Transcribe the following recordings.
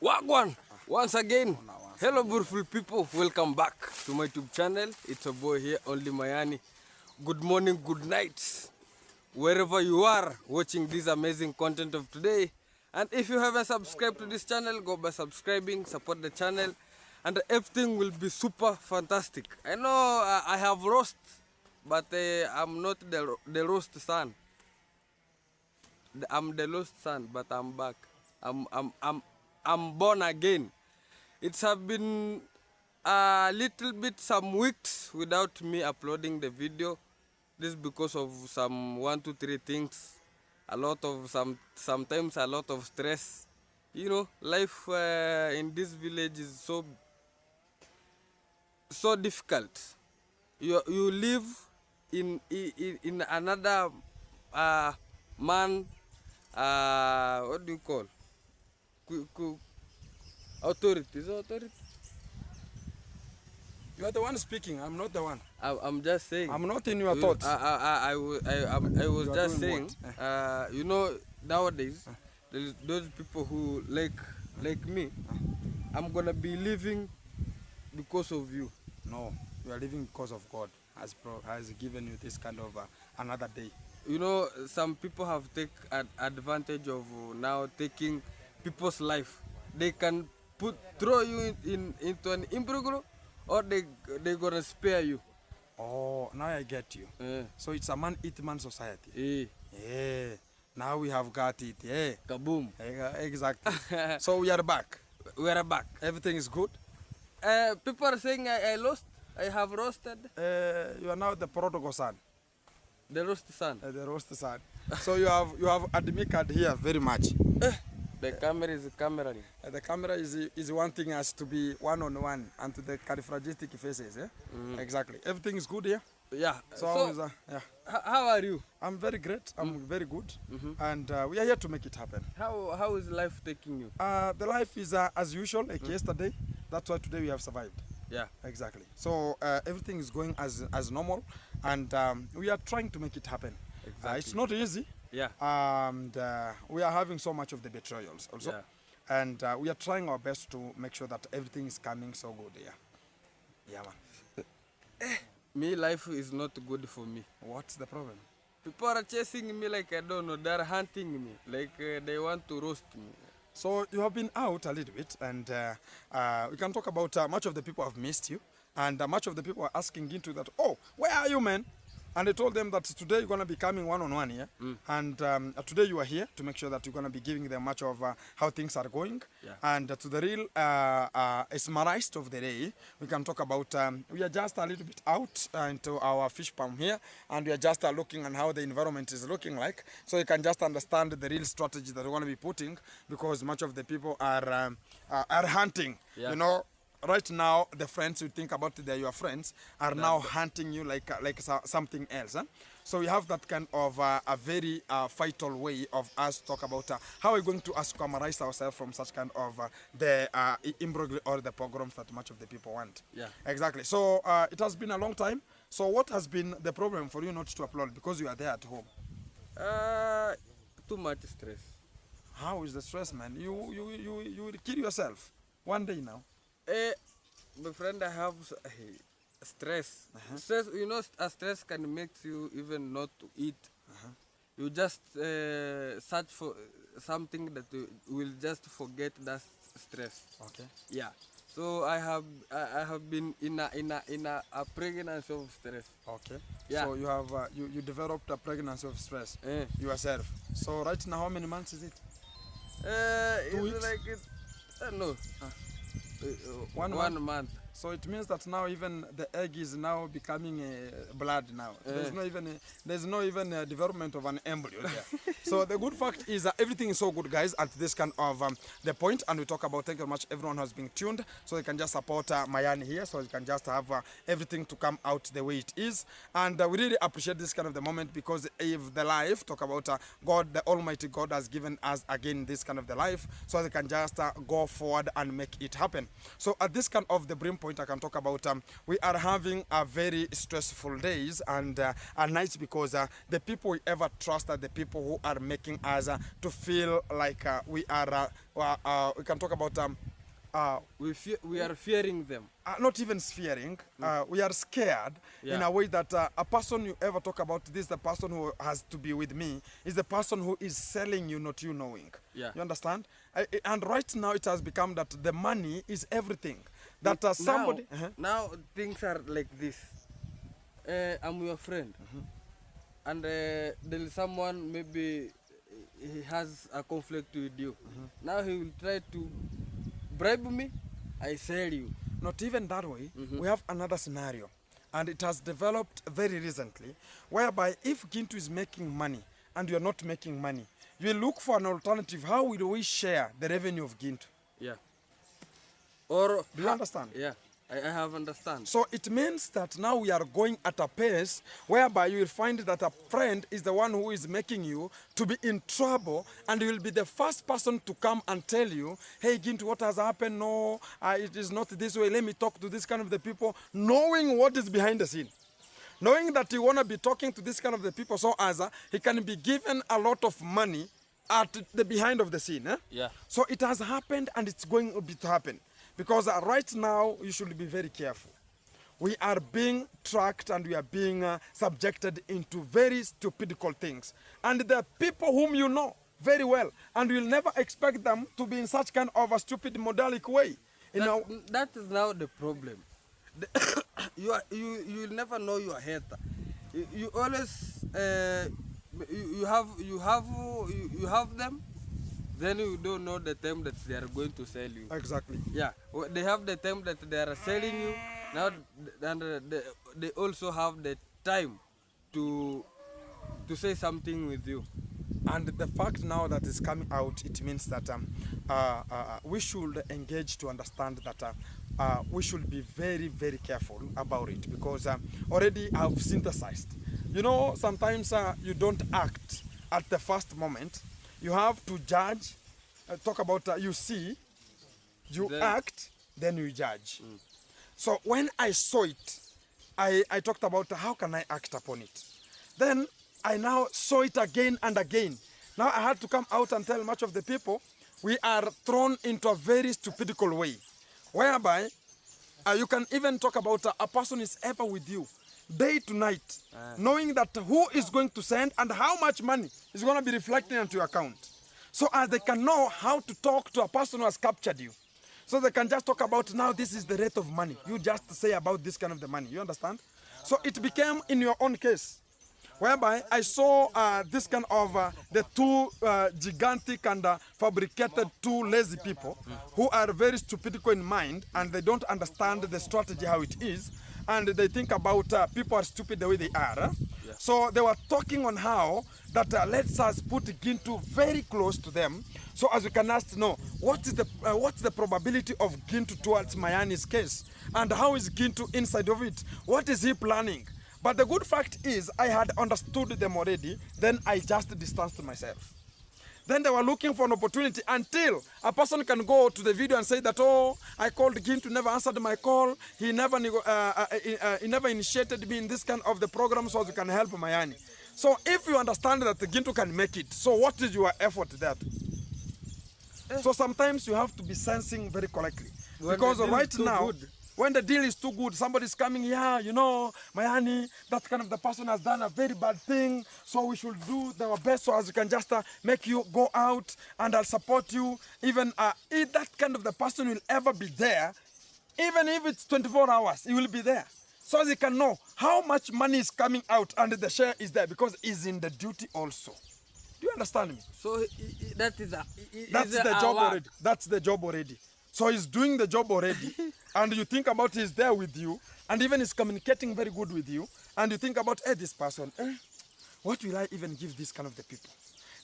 Wagwan! Once again, hello beautiful people, welcome back to my YouTube channel. It's a boy here, only Mayani. Good morning, good night, wherever you are watching this amazing content of today. And if you haven't subscribed to this channel, go by subscribing, support the channel, and everything will be super fantastic. I know I have roast, but I'm not the roast son. I'm the lost son, but I'm back. I'm born again. It's have been a little bit some weeks without me uploading the video. This is because of some 1, 2, 3 things. A lot of sometimes a lot of stress. You know, life in this village is so difficult. You live in another man. What do you call? Authority. Is it authority? You are the one speaking. I'm not the one. I'm just saying. I'm not in your thoughts. I was just saying. You know, nowadays, there's those people who like me. I'm gonna be living because of you. No, you are living because of God has given you this kind of another day. You know, some people have taken advantage of now taking people's life. They can throw you into an imbroglio, or they gonna spare you. Oh, now I get you. So it's a man eat man society. Yeah. Now we have got it. Yeah. Kaboom. Exactly. So we are back. We are back. Everything is good. People are saying I lost. I have roasted. You are now the prodigal son. The roast son. The roast son. So you have admin card here very much. The camera is camera. The camera is one thing has to be one-on-one and to the characteristic faces. Exactly. Everything is good here. Yeah. So yeah. How are you? I'm very great. I'm very good. And we are here to make it happen. How is life taking you? The life is as usual, like yesterday. That's why today we have survived. Yeah. Exactly. So everything is going as normal, and we are trying to make it happen. Exactly. It's not easy. Yeah. And we are having so much of the betrayals also. Yeah. And we are trying our best to make sure that everything is coming so good. Yeah. Yeah, man. Me, life is not good for me. What's the problem? People are chasing me like I don't know. They're hunting me like they want to roast me. So you have been out a little bit, and we can talk about much of the people have missed you, and much of the people are asking into that, oh, where are you, man? And I told them that today you're going to be coming one-on-one here, and today you are here to make sure that you're going to be giving them much of how things are going. Yeah. And to the real mesmerized of the day, we can talk about, we are just a little bit out into our fish farm here, and we are just looking at how the environment is looking like, so you can just understand the real strategy that we're going to be putting, because much of the people are hunting, you know. Right now, the friends you think about they're your friends are now hunting you like something else. So we have that kind of a very vital way of us talk about how we're going to acclimatize ourselves from such kind of the imbroglio or the pogroms that much of the people want. Yeah. Exactly. So it has been a long time. So what has been the problem for you not to upload because you are there at home? Too much stress. How is the stress, man? You will kill yourself one day now. My friend, I have stress. Stress, you know, stress can make you even not to eat. You just search for something that you will just forget that stress. Okay. Yeah. So I have been in a pregnancy of stress. Okay. Yeah. So you have you developed a pregnancy of stress yourself. So right now, how many months is it? It's like no. 1 month. So it means that now even the egg is now becoming blood now. There's no even development of an embryo there. So the good fact is that everything is so good, guys, at this kind of the point, and we talk about thank you very much everyone who has been tuned, so you can just support Mayani here, so you can just have everything to come out the way it is. And we really appreciate this kind of the moment, because if the life talk about God, the Almighty God has given us again this kind of the life, so they can just go forward and make it happen. So at this kind of the brim point I can talk about we are having a very stressful days and nights because the people we ever trust are the people who are making us to feel like we we can talk about we are fearing them. not even fearing, we are scared in a way that a person you ever talk about, this the person who has to be with me, is the person who is selling you, not you knowing. Yeah. You understand? And right now it has become that the money is everything. That somebody... Now things are like this. I'm your friend. And there is someone, maybe he has a conflict with you. Now he will try to bribe me, I sell you. Not even that way. We have another scenario, and it has developed very recently, whereby if Gintu is making money and you're not making money, you look for an alternative. How will we share the revenue of Gintu? Yeah. Or do you understand? Yeah, I have understand. So it means that now we are going at a pace whereby you will find that a friend is the one who is making you to be in trouble, and you will be the first person to come and tell you, hey Gintu, what has happened? No, it is not this way. Let me talk to this kind of the people, knowing what is behind the scene. Knowing that you want to be talking to this kind of the people so as he can be given a lot of money at the behind of the scene. Yeah. So it has happened and it's going to happen. Because right now, you should be very careful. We are being tracked and we are being subjected into very stupidical things. And the people whom you know very well, and you will never expect them to be in such kind of a stupid modalic way. That is now the problem. You will never know your hater. You always you have them. Then you don't know the time that they are going to sell you. Exactly. Yeah, they have the time that they are selling you. Now, and they also have the time to say something with you. And the fact now that is coming out, it means that we should engage to understand that we should be very, very careful about it, because already I've synthesized. You know, sometimes you don't act at the first moment. You have to judge, talk about you see, you then act, then you judge. So when I saw it, I talked about how can I act upon it. Then I now saw it again and again. Now I had to come out and tell much of the people, we are thrown into a very stupidical way, whereby you can even talk about a person is ever with you, day to night, knowing that who is going to send and how much money is going to be reflecting into your account. So as they can know how to talk to a person who has captured you. So they can just talk about, now this is the rate of money. You just say about this kind of the money. You understand? So it became in your own case, whereby I saw this kind of the two gigantic and fabricated two lazy people who are very stupidical in mind, and they don't understand the strategy how it is. And they think about people are stupid the way they are. Yeah. So they were talking on how that lets us put Gintu very close to them, so as we can ask, no, what's the probability of Gintu towards Mayani's case, and how is Gintu inside of it? What is he planning? But the good fact is, I had understood them already. Then I just distanced myself. Then they were looking for an opportunity until a person can go to the video and say that, oh, I called Gintu, never answered my call. He never initiated me in this kind of the program so you can help Mayani. So if you understand that Gintu can make it, so what is your effort there? So sometimes you have to be sensing very correctly. Because right now, when the deal is too good, somebody's coming, yeah, you know, Mayani, that kind of the person has done a very bad thing, so we should do our best so as we can just make you go out and I'll support you. Even if that kind of the person will ever be there, even if it's 24 hours, he will be there. So as he can know how much money is coming out and the share is there, because he's in the duty also. Do you understand me? So that's the job already. That's the job already. So he's doing the job already, and you think about he's there with you, and even he's communicating very good with you, and you think about, hey, this person, what will I even give this kind of the people?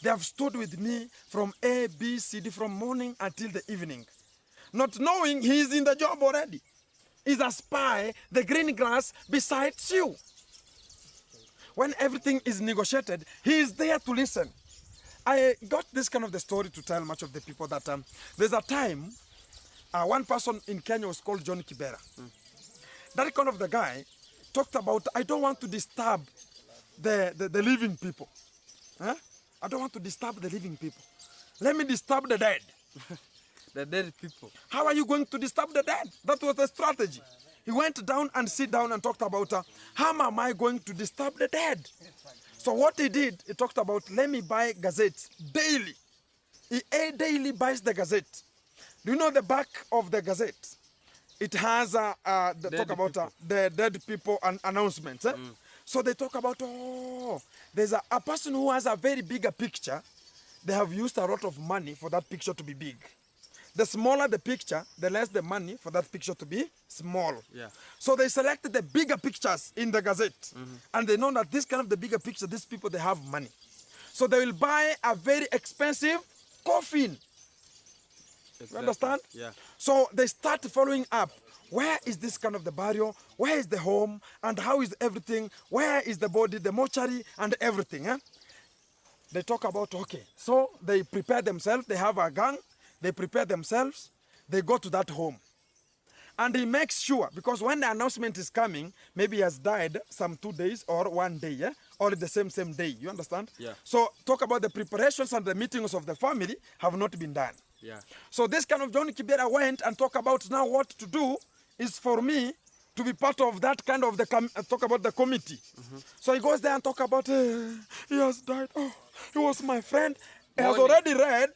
They have stood with me from A, B, C, D, from morning until the evening, not knowing he's in the job already. He's a spy, the green grass besides you. When everything is negotiated, he is there to listen. I got this kind of the story to tell much of the people that there's a time one person in Kenya was called John Kibera. That kind of the guy talked about, I don't want to disturb the living people. Huh? I don't want to disturb the living people. Let me disturb the dead. The dead people. How are you going to disturb the dead? That was the strategy. He went down and sit down and talked about how am I going to disturb the dead? So what he did, he talked about, let me buy gazettes daily. He daily buys the gazette. Do you know the back of the gazette? It has the dead people and announcements. Eh? So they talk about, oh, there's a person who has a very bigger picture. They have used a lot of money for that picture to be big. The smaller the picture, the less the money for that picture to be small. Yeah. So they selected the bigger pictures in the gazette. And they know that this kind of the bigger picture, these people, they have money. So they will buy a very expensive coffin. Exactly. You understand? Yeah. So they start following up. Where is this kind of the burial? Where is the home? And how is everything? Where is the body, the mortuary, and everything? Eh? They talk about, okay, so they prepare themselves. They have a gang. They prepare themselves. They go to that home. And he makes sure, because when the announcement is coming, maybe he has died some 2 days or 1 day, yeah? Or the same day. You understand? Yeah. So talk about the preparations and the meetings of the family have not been done. Yeah. So this kind of John Kibera went and talk about now what to do is for me to be part of that kind of talk about the committee. So he goes there and talk about, he has died. Oh, he was my friend. He has already read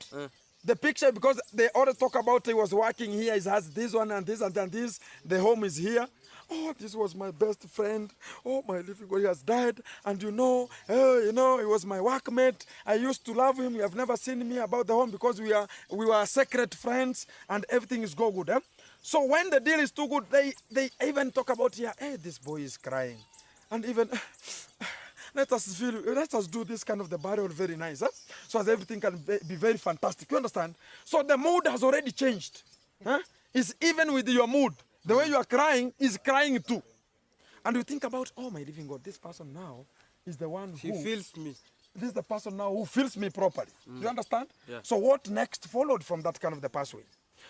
the picture because they already talk about he was working here. He has this one and this and this. The home is here. Oh, this was my best friend. Oh, my living God, he has died. And you know, he was my workmate. I used to love him. You have never seen me about the home because we were secret friends and everything is go good. Eh? So when the deal is too good, they even talk about here, hey, this boy is crying. And even, let us do this kind of the burial very nice. Eh? So as everything can be very fantastic. You understand? So the mood has already changed. Huh? It's even with your mood. The way you are crying is crying too. And you think about, oh my living God, this person now is the one who... He feels me. This is the person now who feels me properly. You understand? Yeah. So what next followed from that kind of the pathway?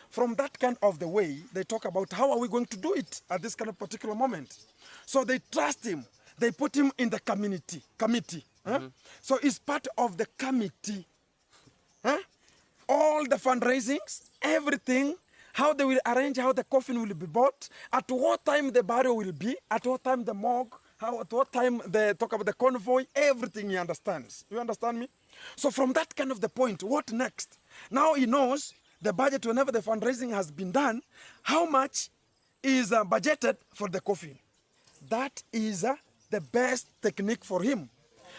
From that kind of the way, they talk about how are we going to do it at this kind of particular moment. So they trust him. They put him in the committee. Huh? So he's part of the committee. Huh? All the fundraisings, everything, how they will arrange, how the coffin will be bought, at what time the burial will be, at what time the morgue, at what time they talk about the convoy, everything he understands. You understand me? So from that kind of the point, what next? Now he knows the budget, whenever the fundraising has been done, how much is budgeted for the coffin. That is the best technique for him.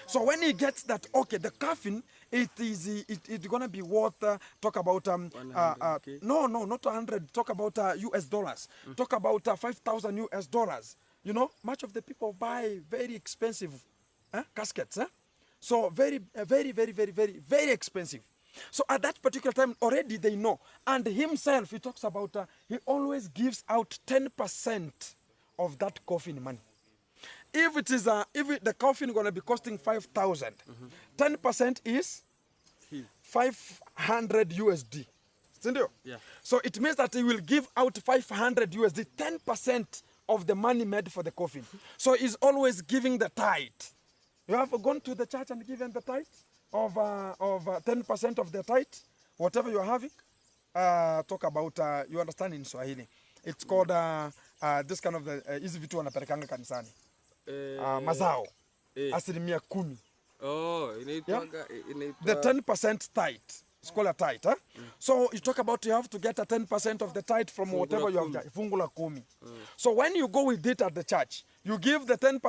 So when he gets that, okay, the coffin, it's gonna be worth, talk about, no, not 100, talk about US dollars. Talk about 5,000 US dollars. You know, much of the people buy very expensive caskets. So very expensive. So at that particular time, already they know. And himself, he talks about, he always gives out 10% of that coffin money. If it is if the coffin is going to be costing 5,000, 10% is 500 USD. Yeah. So it means that he will give out 500 USD, 10% of the money made for the coffin. So he's always giving the tithe. You have gone to the church and given the tithe of 10% of the tithe, whatever you are having. Talk about, you understand in Swahili. It's called this kind of the hizi vitu wanapelekanga kanisani. Mazao. Asilimia 10. Oh, inaitwaga the 10% tithe. It's called a tithe. Huh? So you talk about you have to get a 10% of the tithe from whatever you have. Fungu la kumi. So when you go with it at the church, you give the 10%.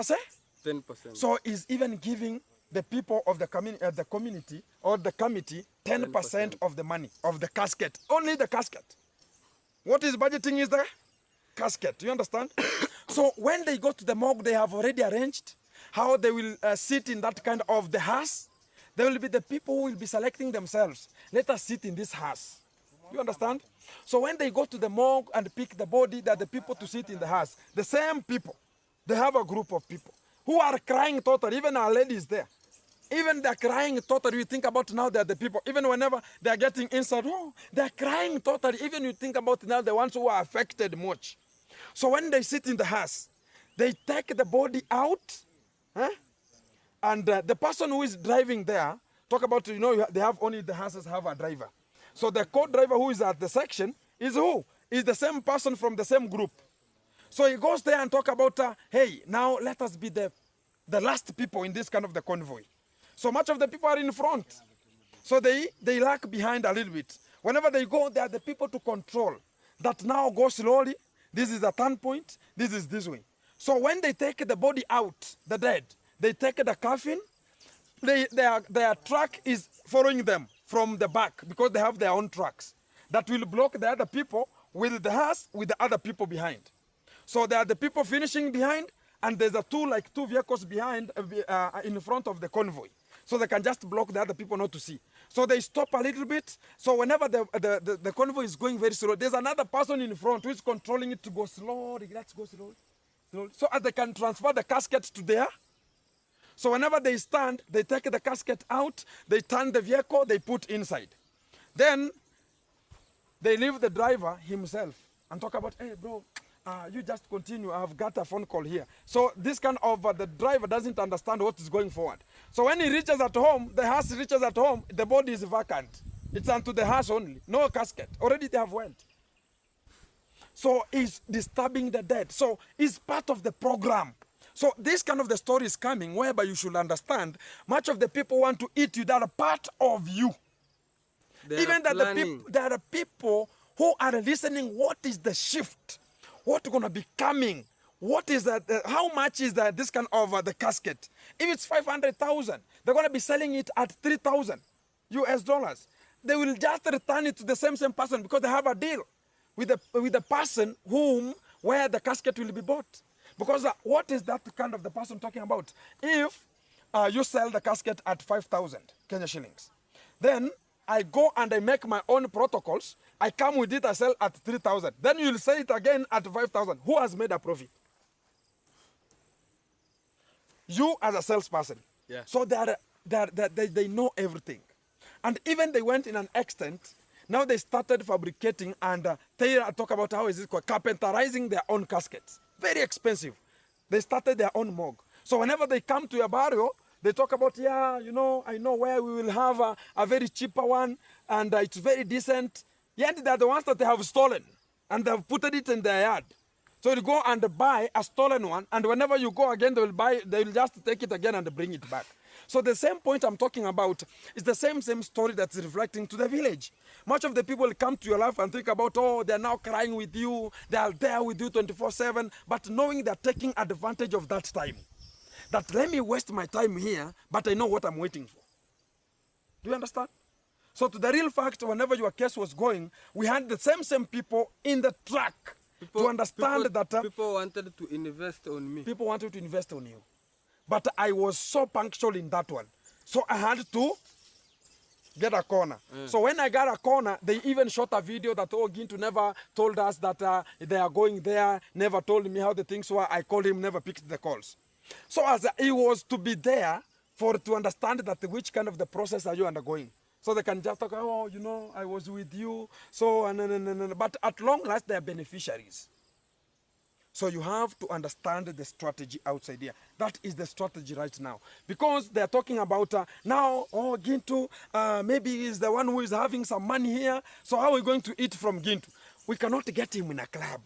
10%. So he's even giving the people of the community or the committee 10% of the money of the casket. Only the casket. What is budgeting is the casket. You understand? So when they go to the morgue, they have already arranged how they will sit in that kind of the hearse. There will be the people who will be selecting themselves. Let us sit in this hearse. You understand? So when they go to the morgue and pick the body, they're the people to sit in the hearse. The same people. They have a group of people who are crying totally. Even our lady is there. Even they're crying totally. You think about now they're the people. Even whenever they're getting inside, oh, they're crying totally. Even you think about now the ones who are affected much. So when they sit in the house, they take the body out, huh? And the person who is driving there, talk about, you know, they have only the houses have a driver. So the co-driver who is at the section is who? Is the same person from the same group. So he goes there and talk about, hey, now let us be the last people in this kind of the convoy. So much of the people are in front. So they lag behind a little bit. Whenever they go, they are the people to control. That now go slowly. This is the turn point. This is this way. So when they take the body out, the dead, they take the coffin. Their truck is following them from the back because they have their own trucks that will block the other people with the hearse with the other people behind. So there are the people finishing behind, and there's two vehicles behind in front of the convoy. So they can just block the other people not to see. So they stop a little bit. So whenever the convoy is going very slow, there's another person in front who is controlling it to go slowly. Let's go slowly. So as they can transfer the casket to there. So whenever they stand, they take the casket out, they turn the vehicle, they put inside. Then they leave the driver himself and talk about, hey bro, you just continue, I've got a phone call here. So this kind of, the driver doesn't understand what is going forward. So when he reaches at home, the house reaches at home, the body is vacant. It's unto the house only, no casket. Already they have went. So he's disturbing the dead. So it's part of the program. So this kind of the story is coming whereby you should understand much of the people want to eat you that are part of you. Even that there are people who are listening, what is the shift? What's going to be coming? What is that? How much is that this kind of the casket? If it's 500,000, they're going to be selling it at 3,000 US dollars. They will just return it to the same person because they have a deal with the person where the casket will be bought. Because what is that kind of the person talking about? If you sell the casket at 5,000 Kenya shillings, then I go and I make my own protocols. I come with it, I sell at 3,000. Then you'll sell it again at 5,000. Who has made a profit? You as a salesperson. Yeah. So they know everything. And even they went in an extent, now they started fabricating and they talk about how is it called, carpenterizing their own caskets. Very expensive. They started their own morgue. So whenever they come to a burial, they talk about, yeah, you know, I know where we will have a very cheaper one, and it's very decent. Yet they're the ones that they have stolen, and they've put it in their yard. So you go and buy a stolen one, and whenever you go again, they will just take it again and bring it back. So the same point I'm talking about is the same story that's reflecting to the village. Much of the people come to your life and think about, oh, they're now crying with you, they are there with you 24/7, but knowing they're taking advantage of that time. That let me waste my time here, but I know what I'm waiting for. Do you understand? So to the real fact, whenever your case was going, we had the same people in the track to understand that people wanted to invest on me. People wanted to invest on you. But I was so punctual in that one. So I had to get a corner. So when I got a corner, they even shot a video that, oh, Gintu never told us that they are going there, never told me how the things were. I called him, never picked the calls. So as he was to be there to understand that which kind of the process are you undergoing. So they can just talk, oh, you know, I was with you. So, but at long last, they are beneficiaries. So you have to understand the strategy outside here. That is the strategy right now. Because they're talking about now, oh, Gintu, maybe he's the one who is having some money here. So how are we going to eat from Gintu? We cannot get him in a club.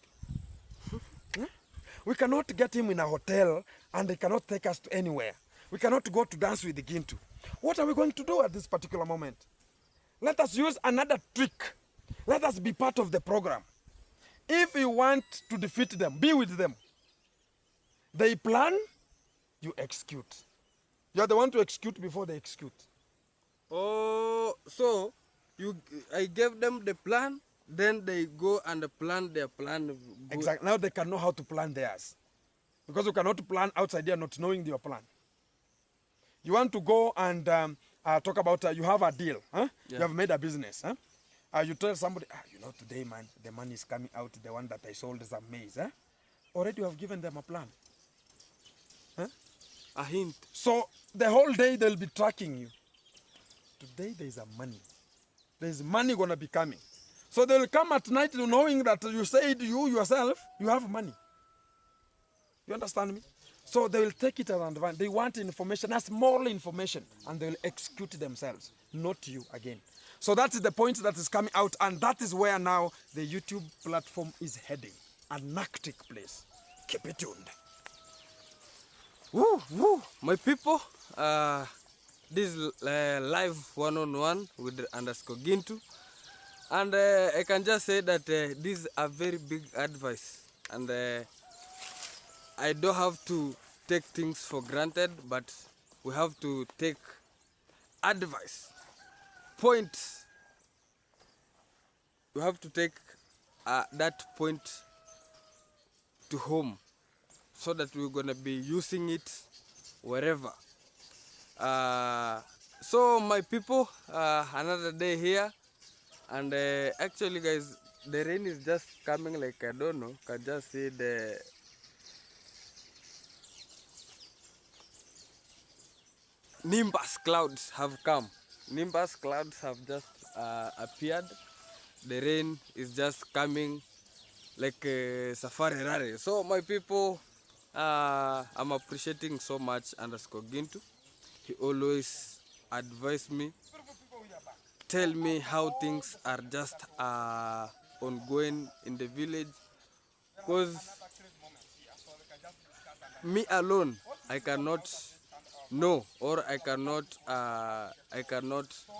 We cannot get him in a hotel, and they cannot take us to anywhere. We cannot go to dance with the Gintu. What are we going to do at this particular moment? Let us use another trick. Let us be part of the program. If you want to defeat them, be with them. They plan, you execute. You are the one to execute before they execute. Oh, so I gave them the plan, then they go and plan their plan. Exactly. Now they can know how to plan theirs. Because you cannot plan outside there not knowing your plan. You want to go and talk about you have a deal. Huh? Yeah. You have made a business. Huh? You tell somebody, you know, today, man, the money is coming out, the one that I sold is maize. Huh? Already you have given them a plan. Huh? A hint. So the whole day they'll be tracking you. Today there's a money. There's money gonna be coming. So they'll come at night knowing that you said you yourself, you have money. You understand me? So they will take it around. They want information, a small information, and they will execute themselves, not you again. So that is the point that is coming out, and that is where now the YouTube platform is heading. An hectic place. Keep it tuned. Woo, woo, my people. This is live one-on-one with underscore Gintu. And I can just say that this is a very big advice. And I don't have to take things for granted, but we have to take advice. Points. We have to take that point to home so that we're gonna be using it wherever. So my people, another day here, and actually guys, the rain is just coming like I don't know, can just see the nimbus clouds have come. Nimbus clouds have just appeared. The rain is just coming like a safari rare. So my people, I'm appreciating so much underscore Gintu. He always advise me, tell me how things are just ongoing in the village, because me alone I cannot know, or I cannot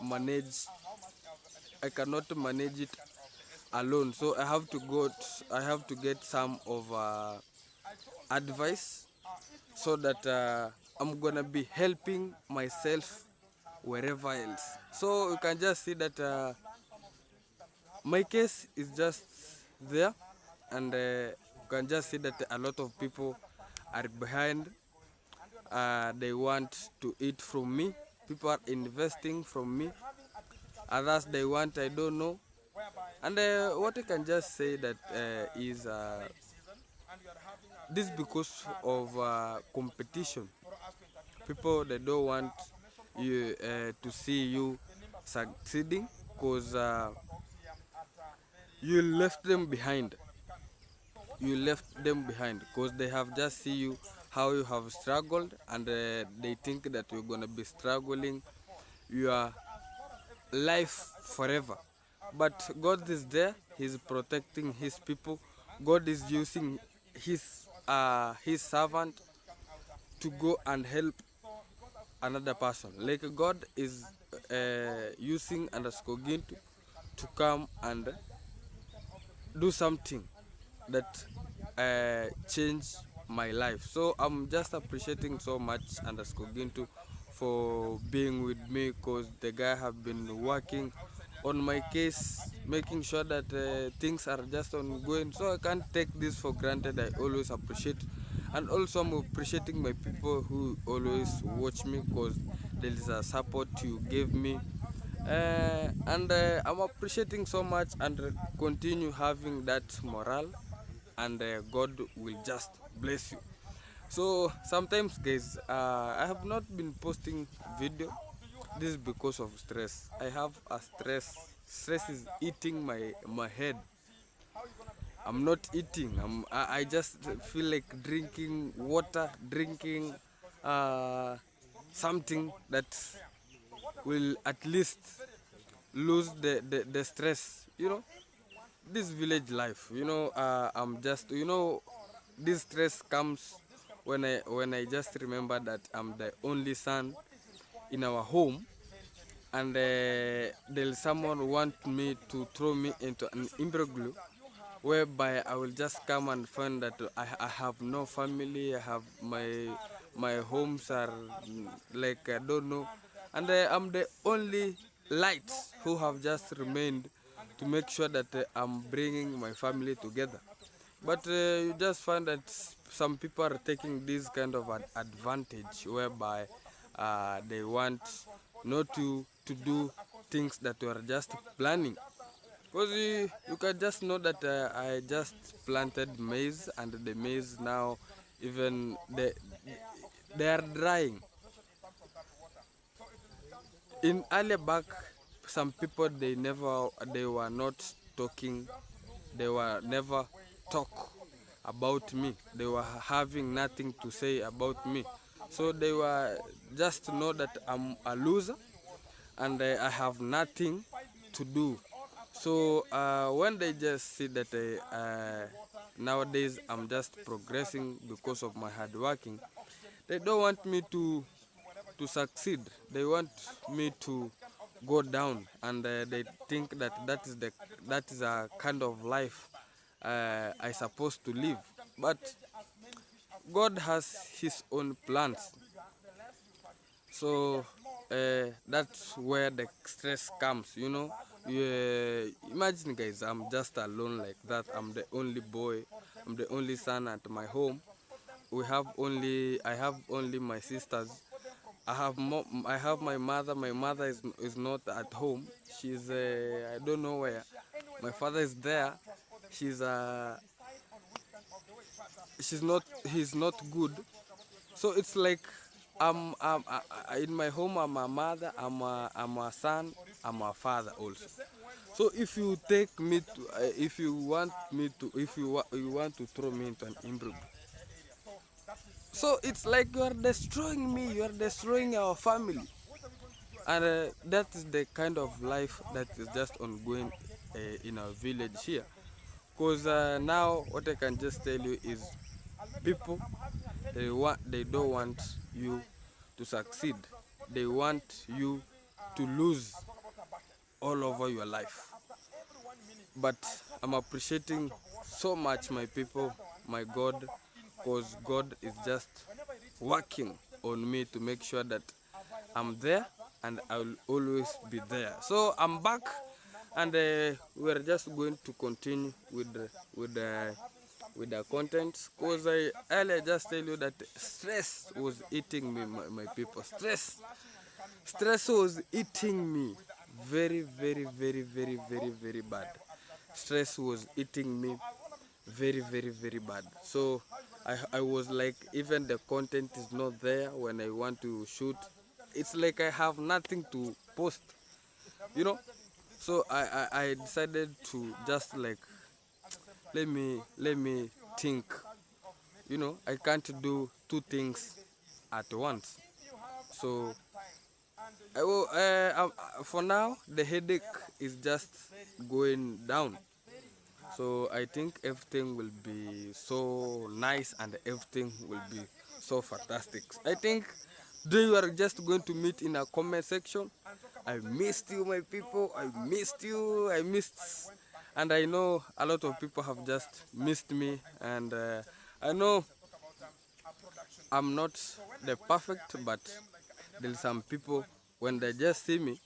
manage it alone. So I have to get some of advice, so that I'm gonna be helping myself wherever else. So you can just see that my case is just there, and you can just see that a lot of people are behind. They want to eat from me. People are investing from me. Others they want, I don't know. And what I can just say that is this because of competition. People, they don't want you to see you succeeding, because you left them behind. Because they have just see you how you have struggled, and they think that you're gonna be struggling your life forever. But God is there. He's protecting his people. God is using his servant to go and help another person. Like God is using underscore Gintu to come and do something that change my life. So I'm just appreciating so much underscore Gintu for being with me, because the guy have been working on my case, making sure that things are just ongoing. So I can't take this for granted. I always appreciate, and also I'm appreciating my people who always watch me, because there is a support you gave me, and I'm appreciating so much, and continue having that morale, and God will just bless you. So sometimes guys, I have not been posting video. This is because of stress. I have a stress is eating my head. I'm not eating. I just feel like drinking water, drinking something that will at least lose the stress, this village life, I'm just, this stress comes when I just remember that I'm the only son in our home, and there's someone want me to throw me into an imbroglio, whereby I will just come and find that I have no family. I have my homes are like I don't know, and I'm the only light who have just remained to make sure that I'm bringing my family together. But you just find that some people are taking this kind of an advantage, whereby they want not to do things that you are just planning. Because you can just know that I just planted maize, and the maize now, even they are drying. In earlier back, some people they were not talking, they were never talk about me. They were having nothing to say about me. So they were just to know that I'm a loser and I have nothing to do. So when they just see that nowadays I'm just progressing because of my hard working, they don't want me to succeed. They want me to go down, and they think that that is a kind of life I supposed to live. But God has His own plans. So that's where the stress comes, you know. Imagine, guys, I'm just alone like that. I'm the only boy, I'm the only son at my home. I have only my sisters. I have my mother. My mother is not at home. She's I don't know where. My father is there. She's she's not he's not good. So it's like in my home I'm a mother, I'm a son, I'm a father also. So if you take me to if you want me to you want to throw me into an imbrug, so it's like you are destroying me, you are destroying our family. And that is the kind of life that is just ongoing in our village here. Because now what I can just tell you is people, they don't want you to succeed. They want you to lose all over your life. But I'm appreciating so much my people, my God, because God is just working on me to make sure that I'm there and I will always be there. So I'm back, and we're just going to continue with the content, because I earlier just tell you that stress was eating me, my people. Stress was eating me very, very, very, very, very, very bad. Stress was eating me very, very, very bad. So I was like, even the content is not there when I want to shoot. It's like I have nothing to post, you know. So I decided to just like, let me think, you know. I can't do two things at once. So I will, for now the headache is just going down. So I think everything will be so nice and everything will be so fantastic. I think today you are just going to meet in a comment section. I missed you, my people. I missed you. I missed, and I know a lot of people have just missed me. And I know I'm not the perfect, but there's some people when they just see me,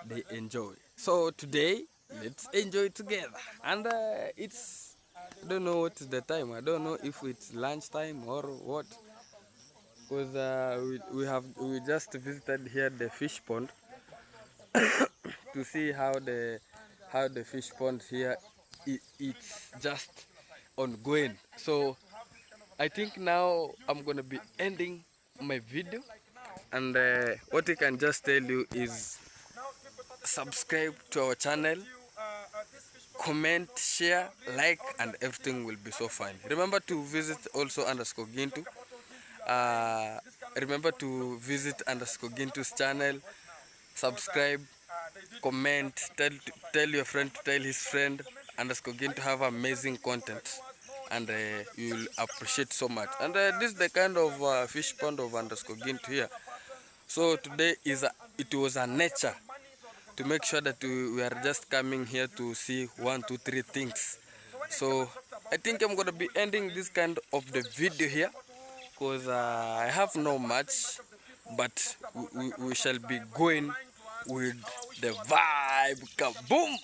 they enjoy. So today, let's enjoy together. And I don't know what is the time. I don't know if it's lunchtime or what. Because we just visited here the fish pond to see how the fish pond here it's just ongoing. So I think now I'm gonna be ending my video, and what I can just tell you is subscribe to our channel, comment, share, like, and everything will be so fine. Remember to visit also underscore Gintu. Remember to visit underscore Gintu's channel, subscribe, comment, tell your friend to tell his friend. Underscore Gintu have amazing content, and you'll appreciate so much. And this is the kind of fish pond of underscore Gintu here. So today it was a nature to make sure that we are just coming here to see 1, 2, 3 things. So I think I'm gonna be ending this kind of the video here, because I have no much, but we shall be going with the vibe. Kaboom!